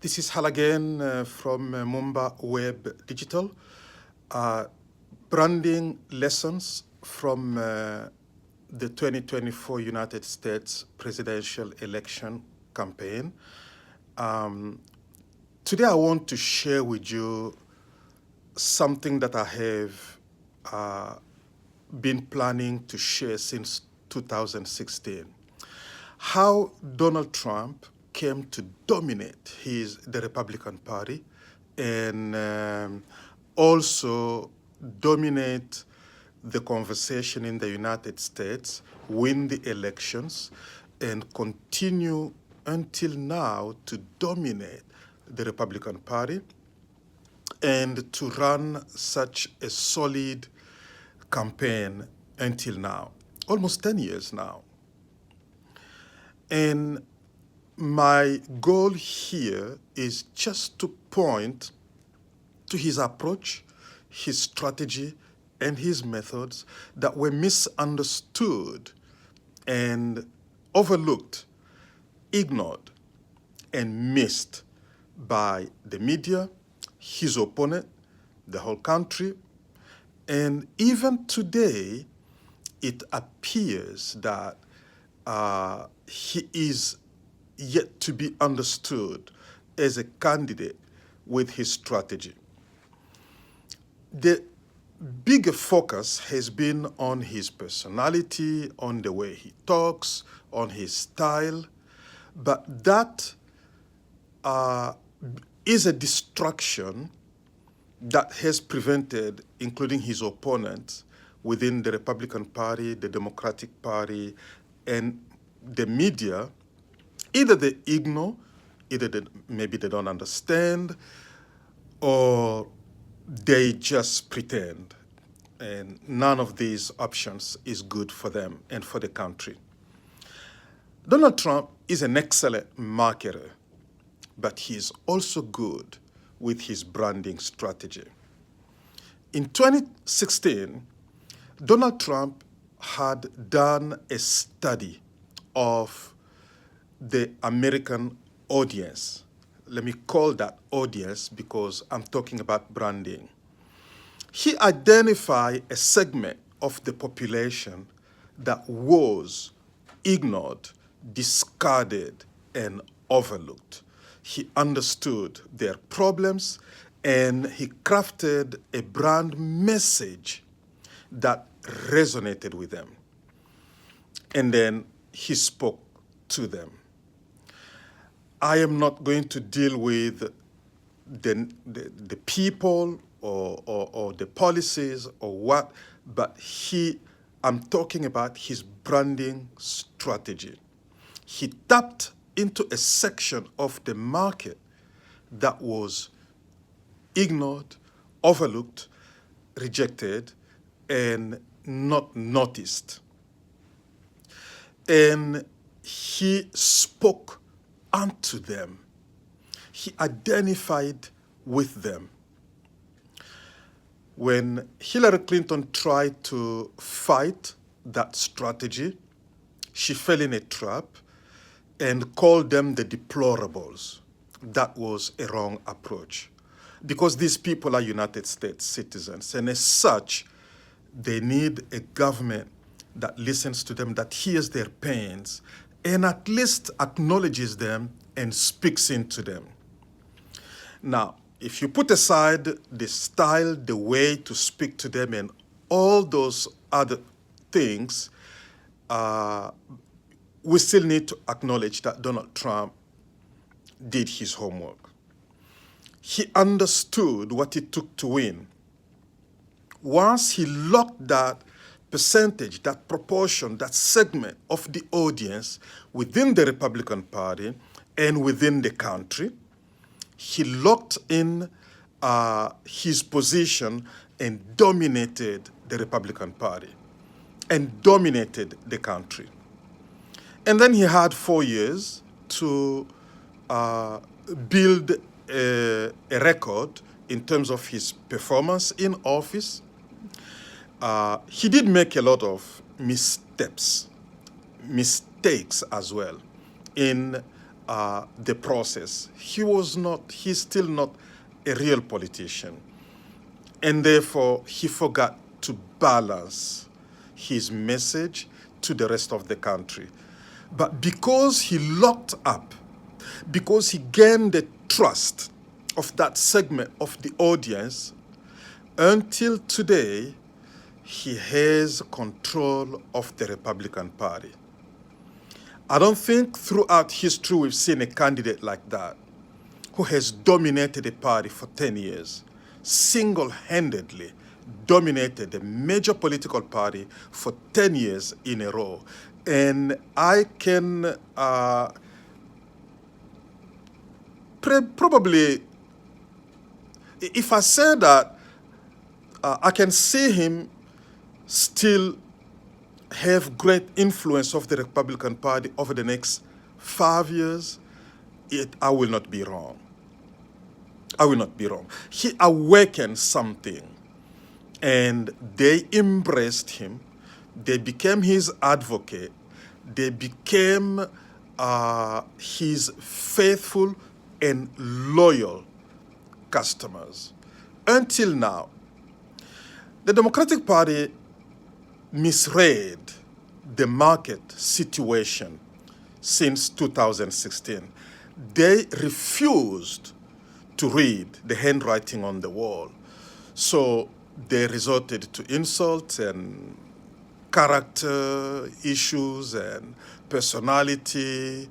This is Hal again from Mumba Web Digital. Branding lessons from the 2024 United States presidential election campaign. Today I want to share with you something that I have been planning to share since 2016. How Donald Trump came to dominate the Republican Party and also dominate the conversation in the United States, win the elections, and continue until now to dominate the Republican Party and to run such a solid campaign until now, almost 10 years now. And my goal here is just to point to his approach, his strategy, and his methods that were misunderstood and overlooked, ignored, and missed by the media, his opponent, the whole country. And even today, it appears that he is yet to be understood as a candidate with his strategy. The bigger focus has been on his personality, on the way he talks, on his style, but that is a distraction that has prevented, including his opponents within the Republican Party, the Democratic Party, and the media. Either they ignore, maybe they don't understand, or they just pretend. And none of these options is good for them and for the country. Donald Trump is an excellent marketer, but he's also good with his branding strategy. In 2016, Donald Trump had done a study of the American audience. Let me call that audience because I'm talking about branding. He identified a segment of the population that was ignored, discarded, and overlooked. He understood their problems and he crafted a brand message that resonated with them. And then he spoke to them. I am not going to deal with the people or the policies or what, but I'm talking about his branding strategy. He tapped into a section of the market that was ignored, overlooked, rejected, and not noticed. And he spoke unto them. He identified with them. When Hillary Clinton tried to fight that strategy, she fell in a trap and called them the deplorables. That was a wrong approach because these people are United States citizens, and as such, they need a government that listens to them, that hears their pains, and at least acknowledges them and speaks into them. Now, if you put aside the style, the way to speak to them, and all those other things, we still need to acknowledge that Donald Trump did his homework. He understood what it took to win. Once he locked that percentage, that proportion, that segment of the audience within the Republican Party and within the country, he locked in his position and dominated the Republican Party and dominated the country. And then he had 4 years to build a record in terms of his performance in office. He did make a lot of mistakes as well in the process. He's still not a real politician. And therefore, he forgot to balance his message to the rest of the country. But because he locked up, because he gained the trust of that segment of the audience, until today, he has control of the Republican Party. I don't think throughout history we've seen a candidate like that who has dominated a party for 10 years, single-handedly dominated a major political party for 10 years in a row. And I can probably, if I say that, I can see him still have great influence of the Republican Party over the next 5 years. I will not be wrong. I will not be wrong. He awakened something, and they embraced him. They became his advocate. They became his faithful and loyal customers. Until now, the Democratic Party misread the market situation since 2016. They refused to read the handwriting on the wall. So they resorted to insults and character issues and personality,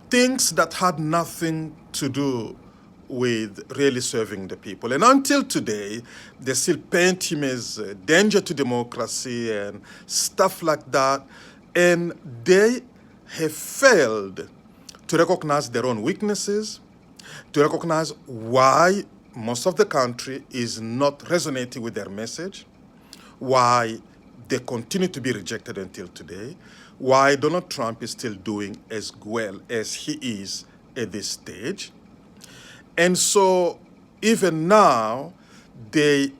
things that had nothing to do with really serving the people. And until today, they still paint him as a danger to democracy and stuff like that. And they have failed to recognize their own weaknesses, to recognize why most of the country is not resonating with their message, why they continue to be rejected until today, why Donald Trump is still doing as well as he is at this stage. And so even now, they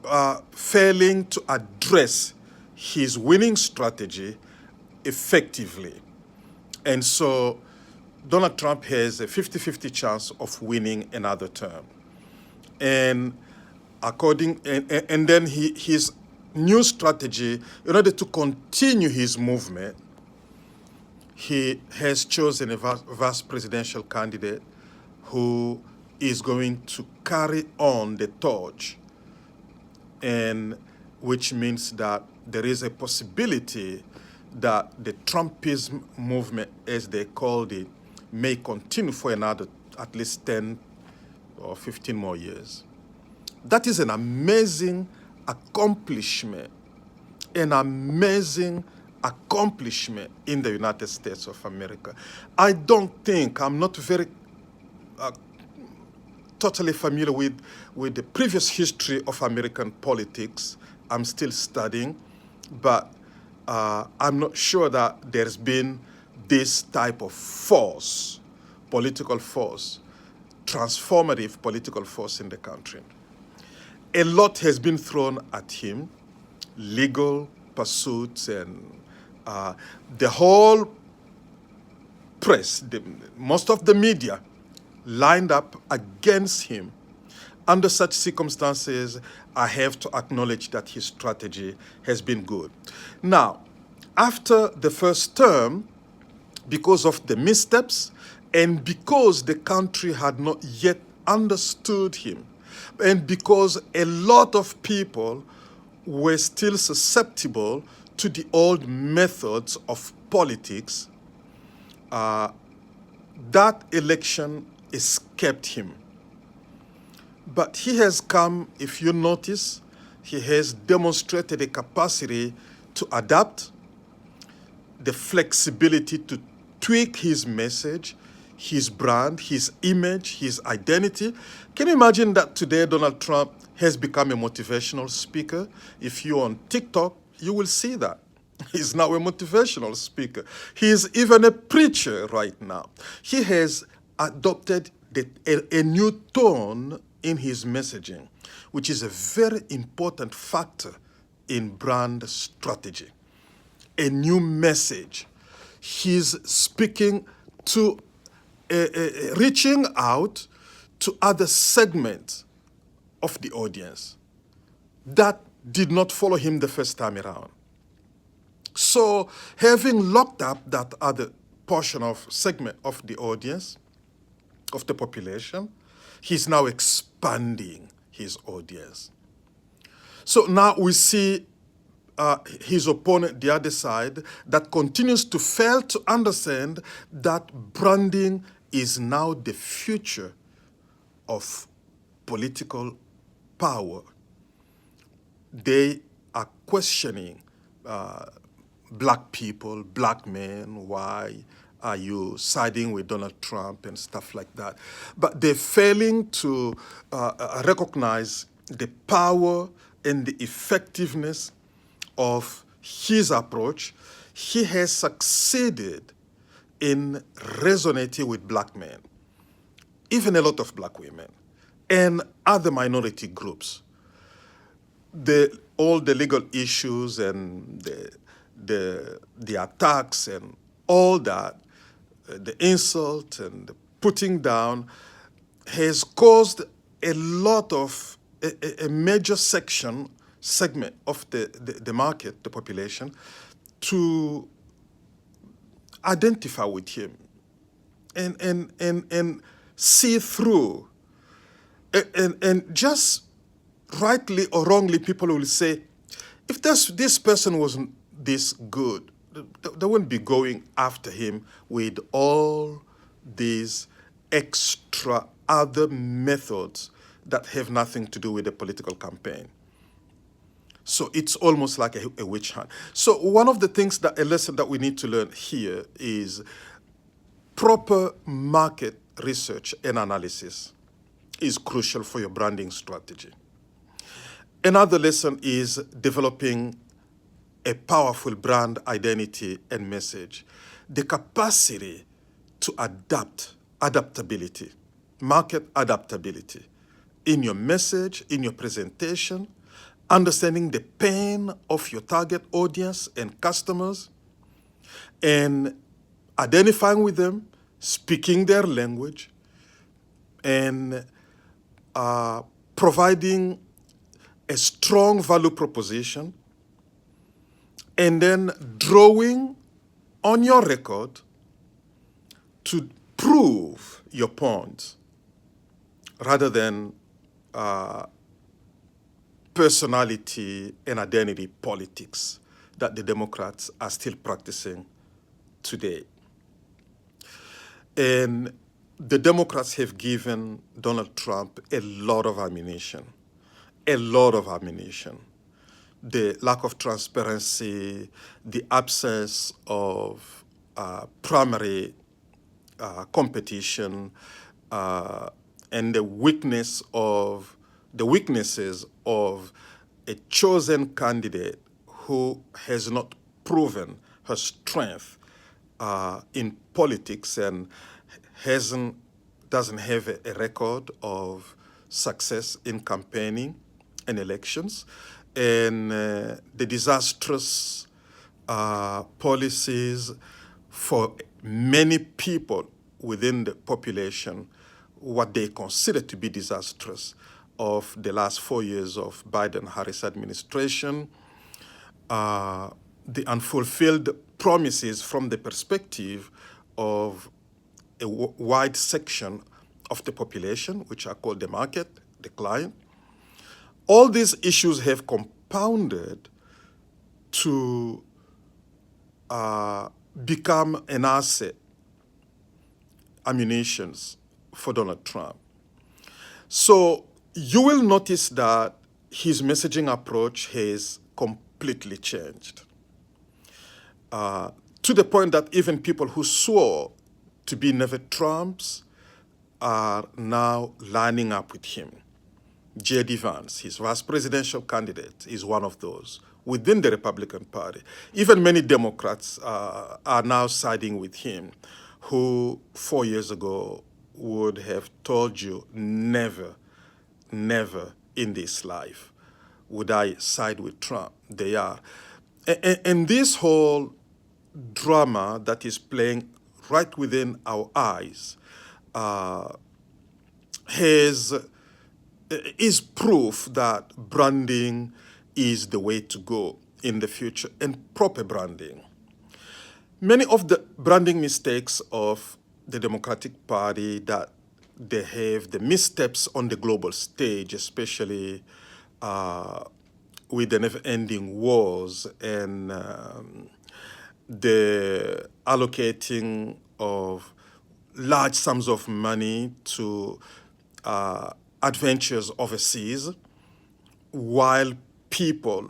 are failing to address his winning strategy effectively. And so Donald Trump has a 50-50 chance of winning another term. And and then his new strategy, in order to continue his movement, he has chosen a vice presidential candidate who is going to carry on the torch, and which means that there is a possibility that the Trumpism movement, as they called it, may continue for another at least 10 or 15 more years. That is an amazing accomplishment, in the United States of America. I'm not very totally familiar with the previous history of American politics. I'm still studying, but I'm not sure that there's been this type of force, political force, transformative political force in the country. A lot has been thrown at him, legal pursuits, and the whole press, most of the media lined up against him. Under such circumstances, I have to acknowledge that his strategy has been good. Now, after the first term, because of the missteps and because the country had not yet understood him, and because a lot of people were still susceptible to the old methods of politics, that election escaped him. But he has come, if you notice, he has demonstrated a capacity to adapt, the flexibility to tweak his message, his brand, his image, his identity. Can you imagine that today Donald Trump has become a motivational speaker? If you're on TikTok, you will see that. He's now a motivational speaker. He is even a preacher right now. He has adopted a new tone in his messaging, which is a very important factor in brand strategy. A new message. He's speaking to reaching out to other segments of the audience that did not follow him the first time around. So having locked up that other portion of segment of the audience, of the population, he's now expanding his audience. So now we see his opponent, the other side, that continues to fail to understand that branding is now the future of political power. They are questioning black people, black men, why are you siding with Donald Trump and stuff like that. But they're failing to recognize the power and the effectiveness of his approach. He has succeeded in resonating with black men, even a lot of black women, and other minority groups. All the legal issues and the attacks and all that, the insult and the putting down, has caused a lot of, a major segment of the market, the population, to identify with him and see through. And just rightly or wrongly, people will say, if this person wasn't this good, they wouldn't be going after him with all these extra other methods that have nothing to do with the political campaign. So it's almost like a witch hunt. So one of the things a lesson that we need to learn here is proper market research and analysis is crucial for your branding strategy. Another lesson is developing a powerful brand identity and message. The capacity to adaptability, market adaptability in your message, in your presentation, understanding the pain of your target audience and customers, and identifying with them, speaking their language, and providing a strong value proposition, and then drawing on your record to prove your point rather than personality and identity politics that the Democrats are still practicing today. And the Democrats have given Donald Trump a lot of ammunition, The lack of transparency, the absence of primary competition, and the weaknesses of a chosen candidate who has not proven her strength in politics and doesn't have a record of success in campaigning and elections, and the disastrous policies for many people within the population, what they consider to be disastrous, of the last 4 years of Biden-Harris administration, the unfulfilled promises from the perspective of a wide section of the population, which are called the market, the client. All these issues have compounded to become an asset, ammunitions for Donald Trump. So you will notice that his messaging approach has completely changed to the point that even people who swore to be never Trumps are now lining up with him. J.D. Vance, his vice presidential candidate, is one of those within the Republican Party. Even many Democrats are now siding with him, who 4 years ago would have told you, never in this life would I side with Trump. They are. And this whole drama that is playing right within our eyes, has is proof that branding is the way to go in the future, and proper branding. Many of the branding mistakes of the Democratic Party that they have, the missteps on the global stage, especially with the never-ending wars and the allocating of large sums of money to adventures overseas, while people,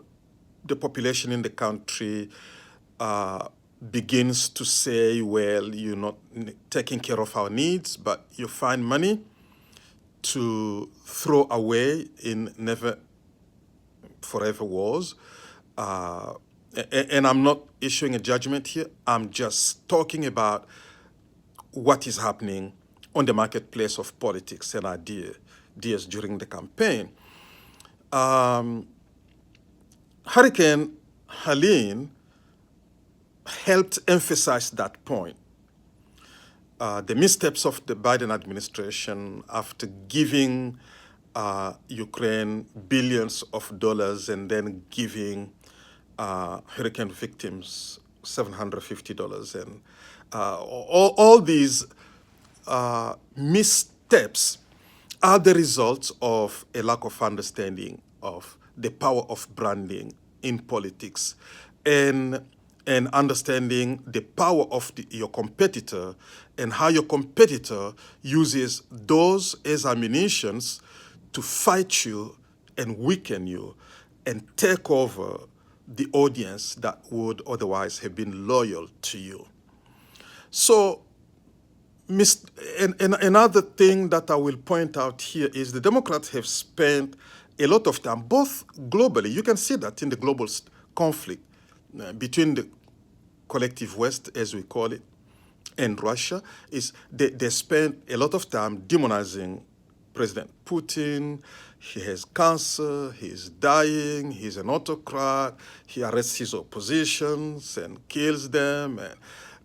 the population in the country, begins to say, well, you're not taking care of our needs, but you find money to throw away in never forever wars. And I'm not issuing a judgment here. I'm just talking about what is happening on the marketplace of politics and ideas during the campaign. Hurricane Helene helped emphasize that point. The missteps of the Biden administration after giving Ukraine billions of dollars and then giving hurricane victims $750. And all these missteps are the results of a lack of understanding of the power of branding in politics, and understanding the power of your competitor and how your competitor uses those as ammunitions to fight you and weaken you and take over the audience that would otherwise have been loyal to you. So, another thing that I will point out here is the Democrats have spent a lot of time, both globally, you can see that in the global conflict between the collective West, as we call it, and Russia, is they spend a lot of time demonizing President Putin. He has cancer, he's dying, he's an autocrat, he arrests his oppositions and kills them and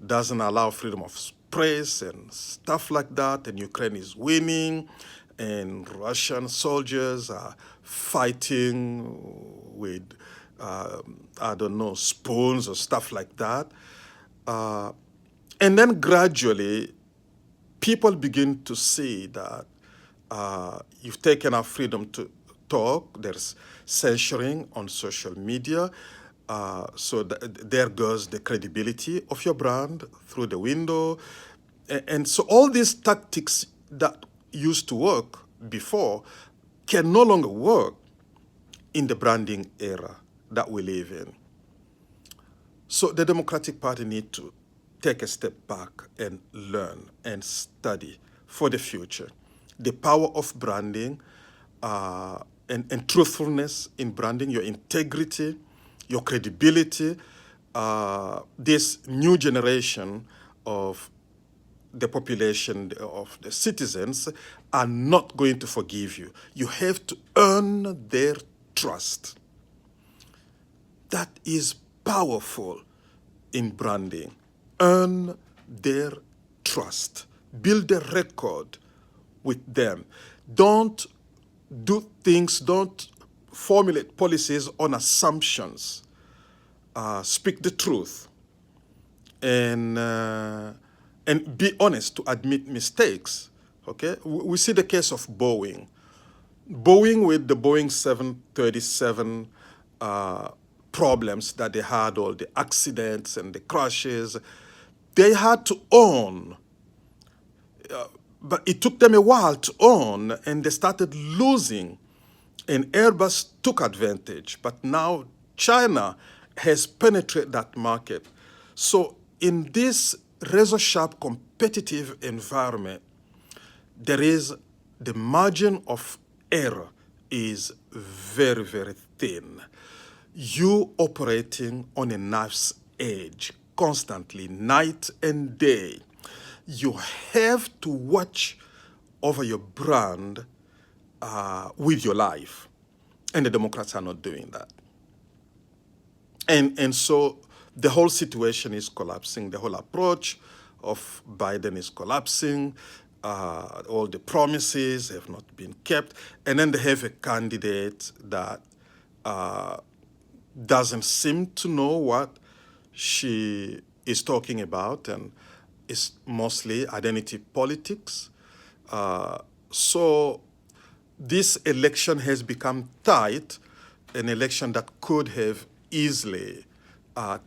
doesn't allow freedom of press and stuff like that, and Ukraine is winning, and Russian soldiers are fighting with, I don't know, spoons or stuff like that. And then gradually, people begin to see that you've taken our freedom to talk. There's censoring on social media. So there goes the credibility of your brand through the window. And so all these tactics that used to work before can no longer work in the branding era that we live in. So the Democratic Party need to take a step back and learn and study for the future the power of branding and truthfulness in branding, your integrity, your credibility. This new generation of the population, of the citizens, are not going to forgive you. You have to earn their trust. That is powerful in branding. Earn their trust. Build a record with them. Don't do things, don't formulate policies on assumptions. Speak the truth. And be honest to admit mistakes, okay? We see the case of Boeing. Boeing with the Boeing 737 problems that they had, all the accidents and the crashes, they had to own, but it took them a while to own, and they started losing, and Airbus took advantage, but now China has penetrated that market. So in this razor-sharp competitive environment, there is the margin of error is very, very thin. You operating on a knife's edge constantly, night and day. You have to watch over your brand with your life. And the Democrats are not doing that. And so the whole situation is collapsing, the whole approach of Biden is collapsing. All the promises have not been kept. And then they have a candidate that doesn't seem to know what she is talking about, and it's mostly identity politics. So this election has become tight, an election that could have easily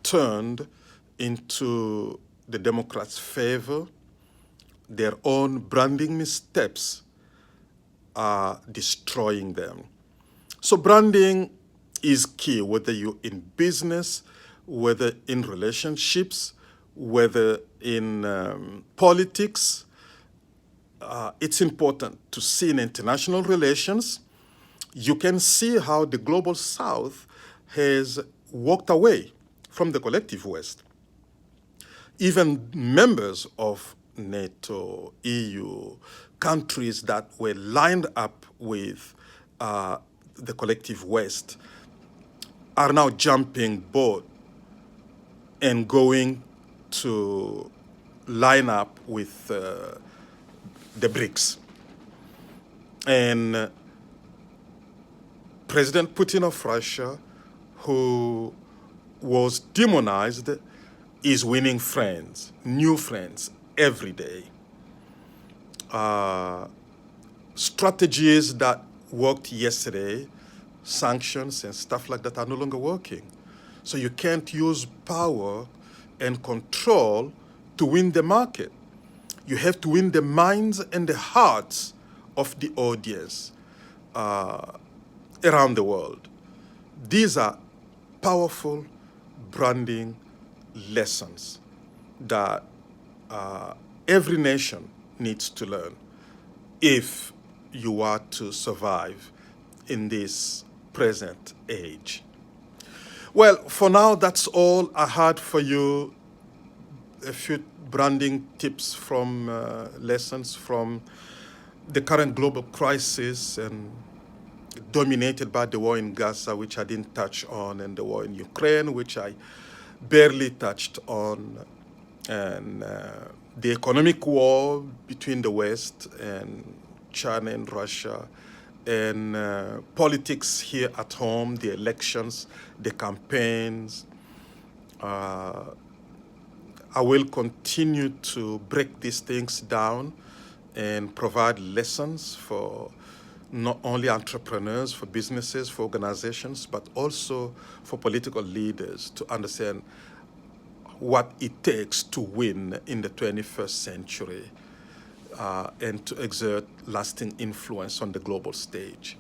turned into the Democrats' favor. Their own branding missteps are destroying them. So branding is key, whether you're in business, whether in relationships, whether in politics. It's important to see in international relations. You can see how the global South has walked away from the collective West. Even members of NATO, EU, countries that were lined up with the collective West are now jumping boat and going to line up with the BRICS. And President Putin of Russia, who was demonized, is winning friends, new friends, every day. Strategies that worked yesterday, sanctions and stuff like that, are no longer working. So you can't use power and control to win the market. You have to win the minds and the hearts of the audience around the world. These are powerful branding lessons that every nation needs to learn if you are to survive in this present age. Well, for now, that's all I had for you. A few branding tips from lessons from the current global crisis, and dominated by the war in Gaza, which I didn't touch on, and the war in Ukraine, which I barely touched on, and the economic war between the West and China and Russia, and politics here at home, the elections, the campaigns. I will continue to break these things down and provide lessons for not only entrepreneurs, for businesses, for organizations, but also for political leaders to understand what it takes to win in the 21st century and to exert lasting influence on the global stage.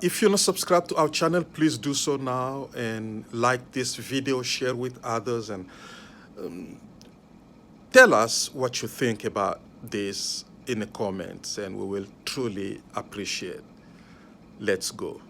If you're not subscribed to our channel, please do so now, and like this video, share with others, and tell us what you think about this in the comments, and we will truly appreciate. Let's go.